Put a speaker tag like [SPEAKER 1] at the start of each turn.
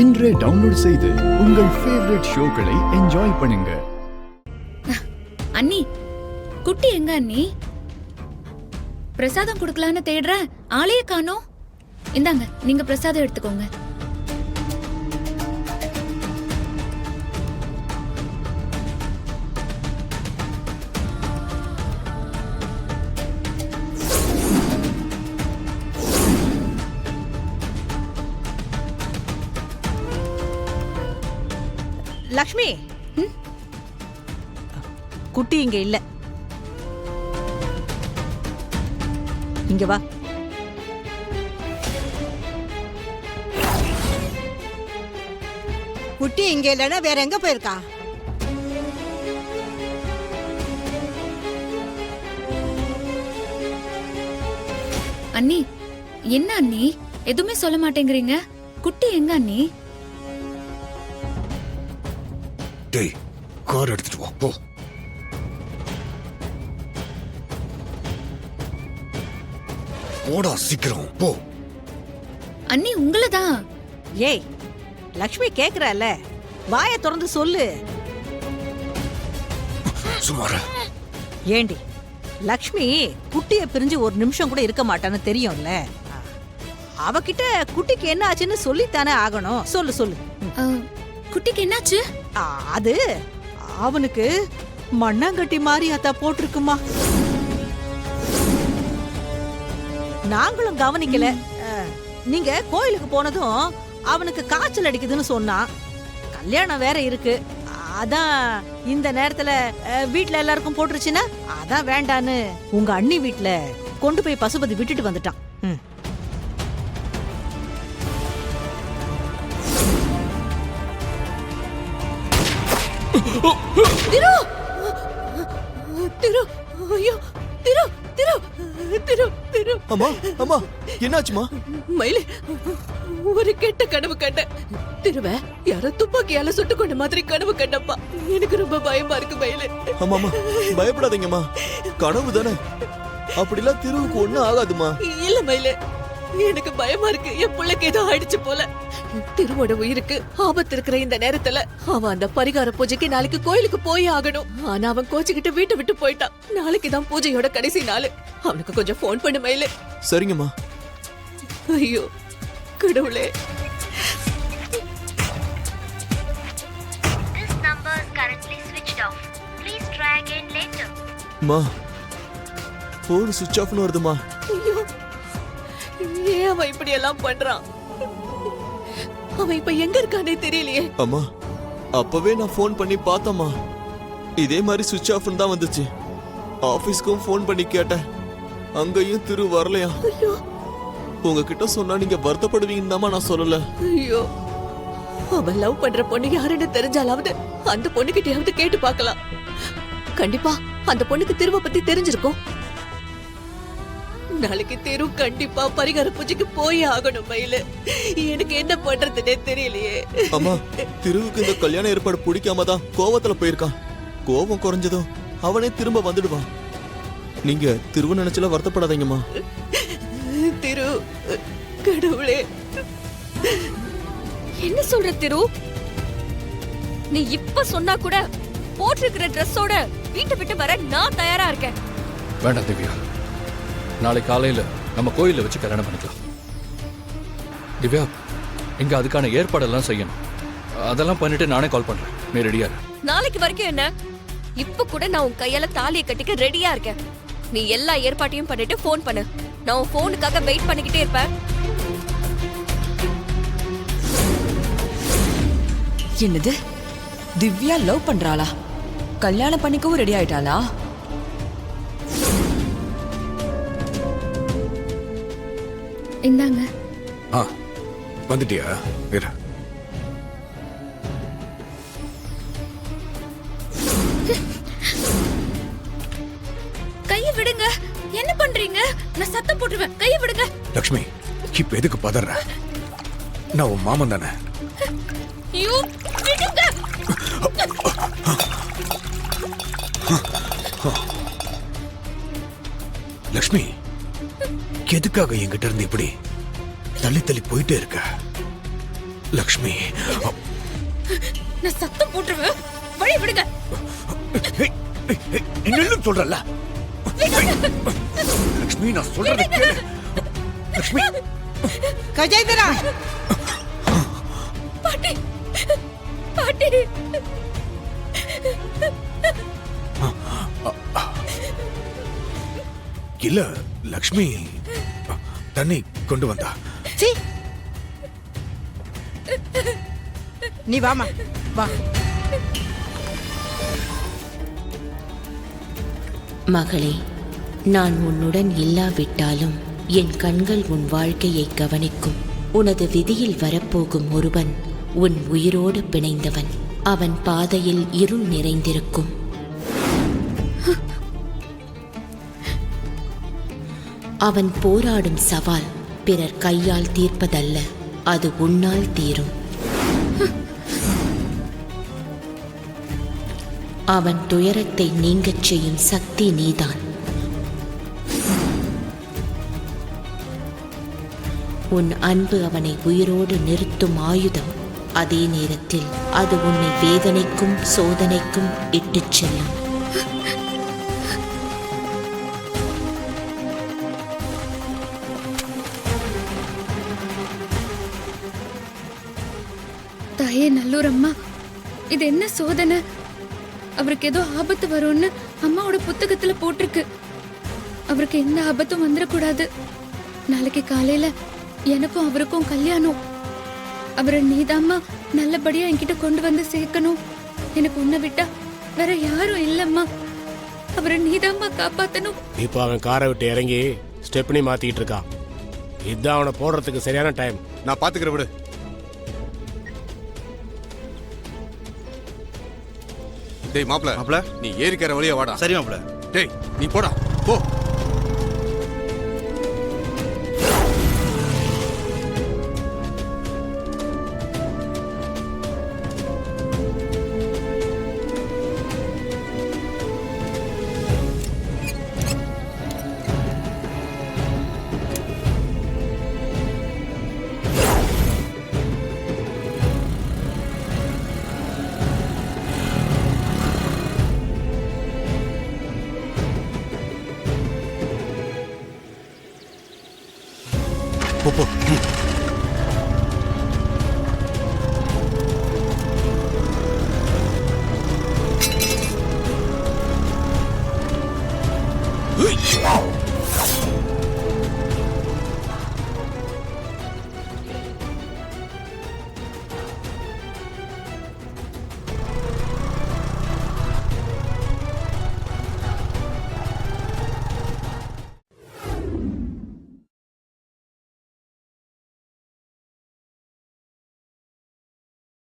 [SPEAKER 1] இன்றே டவுன்லோட் செய்து உங்கள் ஃபேவரட் ஷோக்களை என்ஜாய் பண்ணுங்க.
[SPEAKER 2] அண்ணி, குட்டி எங்க அண்ணி? பிரசாதம் கொடுக்கலான்னு தேடுறேன், ஆளையே காணோம். இந்தாங்க, நீங்க பிரசாதம் எடுத்துக்கோங்க.
[SPEAKER 3] லக்ஷ்மி, குட்டி இங்க இல்ல. இங்க வா.
[SPEAKER 4] குட்டி இங்க இல்லன்னா வேற எங்க போயிருக்கா?
[SPEAKER 2] அண்ணி, என்ன அண்ணி எதுவுமே சொல்ல மாட்டேங்கிறீங்க? குட்டி எங்க அண்ணி?
[SPEAKER 5] டேய், கார் எடுத்துட்டு வா, போ. போடா சீக்கிரம், போ.
[SPEAKER 2] அண்ணி, உங்களதான்.
[SPEAKER 3] ஏய், லக்ஷ்மி கேக்குறால, வாயை திறந்து சொல்லு.
[SPEAKER 5] சுமாரா.
[SPEAKER 3] ஏண்டி, லக்ஷ்மி குட்டிய பிரிஞ்சு ஒரு நிமிஷம் கூட இருக்க மாட்டான்னு தெரியும்ல. அவகிட்ட குட்டிக்கு என்ன ஆச்சுன்னு சொல்லித்தானே ஆகணும். சொல்லு சொல்லு.
[SPEAKER 2] குட்டிக்கு என்னாச்சு?
[SPEAKER 3] அது அவனுக்கு மண்ணாங்கட்டி மாதிரி அத்தா போட்டிருக்குமா. நாங்களும் கவனிக்கல. நீங்க கோயிலுக்கு போனதும் அவனுக்கு காய்ச்சல் அடிக்குதுன்னு சொன்னான். கல்யாணம் வேற இருக்கு, அதான் இந்த நேரத்துல வீட்ல எல்லாருக்கும் போட்டுருச்சுன்னா அதான் வேண்டான்னு உங்க அண்ணி வீட்ல கொண்டு போய் பசுபதி விட்டுட்டு வந்துட்டான்.
[SPEAKER 4] திரு, திரு, ஐயோ, திரு, திரு, திரு, திரு.
[SPEAKER 6] அம்மா, அம்மா, என்னாச்சுமா?
[SPEAKER 4] மயிலே, ஒரு கெட்ட கனவு கண்டேன். திருவ யாரோ துப்பாக்கியால சுட்டு கொண்ட மாதிரி கனவு கண்டப்பா. எனக்கு ரொம்ப பயமா இருக்கு மயிலே.
[SPEAKER 6] அம்மா, அம்மா, பயப்படாதீங்கம்மா, கனவு தானே. அப்படிலாம் திருவுக்கு ஒண்ணும் ஆகாதுமா.
[SPEAKER 4] இல்ல மயிலே, எனக்கு பயமா இருக்கு. என் பிள்ளைக்கு ஏதோ ஆயிடுச்சு போல. திருவோட உயிருக்கு ஆபத்து இருக்கிற இந்த நேரத்துல அவன் அந்த பரிகார பூஜைக்கு நாளைக்கு கோயிலுக்கு போய் ஆகணும். ஆனா அவன் கோச்சுக்கிட்டு வீட்டை விட்டு போயிட்டான். நாளைக்கு தான் பூஜையோட கடைசி நாள். அவனுக்கு கொஞ்சம் போன் பண்ணு மயிலே.
[SPEAKER 6] சரிங்கம்மா.
[SPEAKER 4] ஐயோ கடவுளே.
[SPEAKER 7] This number is currently switched off. Please try again later.
[SPEAKER 6] அம்மா, போன் சுவிட்ச் ஆஃப்னு வருதுமா.
[SPEAKER 4] ஐயோ, ஏன் அவன் இப்படி எல்லாம் பண்றான்? அவன் இப்ப எங்க இருக்கானே தெரியலையே.
[SPEAKER 6] அம்மா, அப்பவே நான் போன் பண்ணி பார்த்தம்மா, இதே மாதிரி சுவிட்ச் ஆஃப்னு தான் வந்துச்சு. ஆபீஸ்க்கும் போன் பண்ணி கேட்டேன், அங்கேயும் திரு வரலையா. உங்ககிட்ட சொன்னா நீங்க வருத்தப்படுவீங்கன்னு தான் நான் சொல்லல.
[SPEAKER 4] ஐயோ, அவன் லவ் பண்ற பொண்ணு யாருன்னு தெரிஞ்சாலாவது அந்த பொண்ணுகிட்டயாவது கேட்டு பார்க்கலாம். கண்டிப்பா அந்த பொண்ணுக்கு திருவ பத்தி தெரிஞ்சிருக்கும். நாளைக்கு திரு கண்டிப்பா பரிகார பூஜைக்கு போய் ஆகணும் மயில. எனக்கு என்ன பண்றதுன்னே தெரியலையே.
[SPEAKER 6] அம்மா, திருவுக்கு இந்த கல்யாண ஏற்பாடு பிடிக்காம தான் கோவத்துல போயிருக்கான். கோவம் குறைஞ்சதும் அவனே திரும்ப வந்துடுவான். நீங்க திருவு நினைச்சல வருத்தப்படாதீங்கம்மா.
[SPEAKER 4] திரு, கடவுளே.
[SPEAKER 8] என்ன சொல்ற திரு? நீ இப்ப சொன்னா கூட போட்டிருக்கிற ட்ரெஸ்ஸோட வீட்டை விட்டு வர நான் தயாரா இருக்கேன்.
[SPEAKER 9] வேண்டாம் திவ்யா, நாளை காலையில நம்ம கோயில வச்சு கல்யாணம் பண்ணிக்கலாம். திவ்யா, இங்க அதுக்கான ஏற்பாடெல்லாம் செய்யணும். அதெல்லாம் பண்ணிட்டு நானே கால் பண்றேன். நீ ரெடியா இரு.
[SPEAKER 8] நாளைக்கு வரைக்கும் என்ன? இப்ப கூட நான் உன் கையால தாலியை கட்டிக்க ரெடியா இருக்கேன். நீ எல்லா ஏற்பாட்டையும் பண்ணிட்டு போன் பண்ணு. நான் உன் போனுக்காக வெயிட் பண்ணிக்கிட்டே இருப்பேன்.
[SPEAKER 10] என்னது? திவ்யா லவ் பண்றாளா? கல்யாணம் பண்ணிக்கவும் ரெடி ஆயிட்டாளா?
[SPEAKER 2] இந்தாங்க.
[SPEAKER 5] வந்துட்டியா? இரு.
[SPEAKER 2] கையை விடுங்க. என்ன பண்றீங்க? நான் சத்தம் போட்டுருவேன். கையை விடுங்க.
[SPEAKER 5] லக்ஷ்மி, இப்ப எதுக்கு பதற? நான் உன் மாமன் தானே.
[SPEAKER 2] ஐயோ, விடுங்க.
[SPEAKER 5] லக்ஷ்மி, எதுக்காக என்கிட்ட இருந்து இப்படி தள்ளி தள்ளி போயிட்டே இருக்க? லக்ஷ்மி
[SPEAKER 2] நான் சத்தம் போட்டுருவேன். வழி விடுங்க.
[SPEAKER 5] இன்னும் சொல்றல லக்ஷ்மி, நான் சொல்றது கேளு. லக்ஷ்மி,
[SPEAKER 3] கஜேந்திரா,
[SPEAKER 2] பாட்டி பாட்டி
[SPEAKER 5] இல்ல லக்ஷ்மி தண்ணி கொண்டு வந்தா.
[SPEAKER 3] சீ, நீ வாமா வா.
[SPEAKER 11] மகளே, நான் உன்னுடன் இல்லாவிட்டாலும் என் கண்கள் உன் வாழ்க்கையை கவனிக்கும். உனது விதியில் வரப்போகும் ஒருவன் உன் உயிரோடு பிணைந்தவன். அவன் பாதையில் இருள் நிறைந்திருக்கும். அவன் போராடும் சவால் பிறர் கையால் தீர்ப்பதல்ல, அது உன்னால் தீரும். அவன் துயரத்தை நீங்கச் செய்யும் சக்தி நீதான். உன் அன்பு அவனை உயிரோடு நிறுத்தும் ஆயுதம். அதே நேரத்தில் அது உன்னை வேதனைக்கும் சோதனைக்கும் இட்டுச் செல்லும்.
[SPEAKER 2] தாயே நல்லூர் அம்மா, இது என்ன சோதனை? அவருக்கு ஏதோ ஆபத்து வரும்னு அம்மாவோட புத்தகத்துல போட்டிருக்கு. அவருக்கு எந்த ஆபத்தும் வந்துடக்கூடாது. நாளைக்கு காலையில எனக்கும் அவருக்கும் கல்யாணம். அவரை நீதாம்மா நல்லபடியா என்கிட்ட கொண்டு வந்து சேர்க்கணும். எனக்கு உன்னை விட்டா வேற யாரும் இல்லம்மா. அவரை நீதாம்மா காப்பாத்தணும்.
[SPEAKER 12] இப்போ அவன் காரை விட்டு இறங்கி ஸ்டெப்னி மாத்திக்கிட்டு இருக்கான். இதுதான் அவனை போடுறதுக்கு சரியான டைம்.
[SPEAKER 5] நான் பாத்துக்கிறேன், விடு. டேய் மாப்ள, நீ ஏரிக்கிற வழியா வாடா.
[SPEAKER 12] சரி மாப்ள.
[SPEAKER 5] டேய் நீ போடா, போ.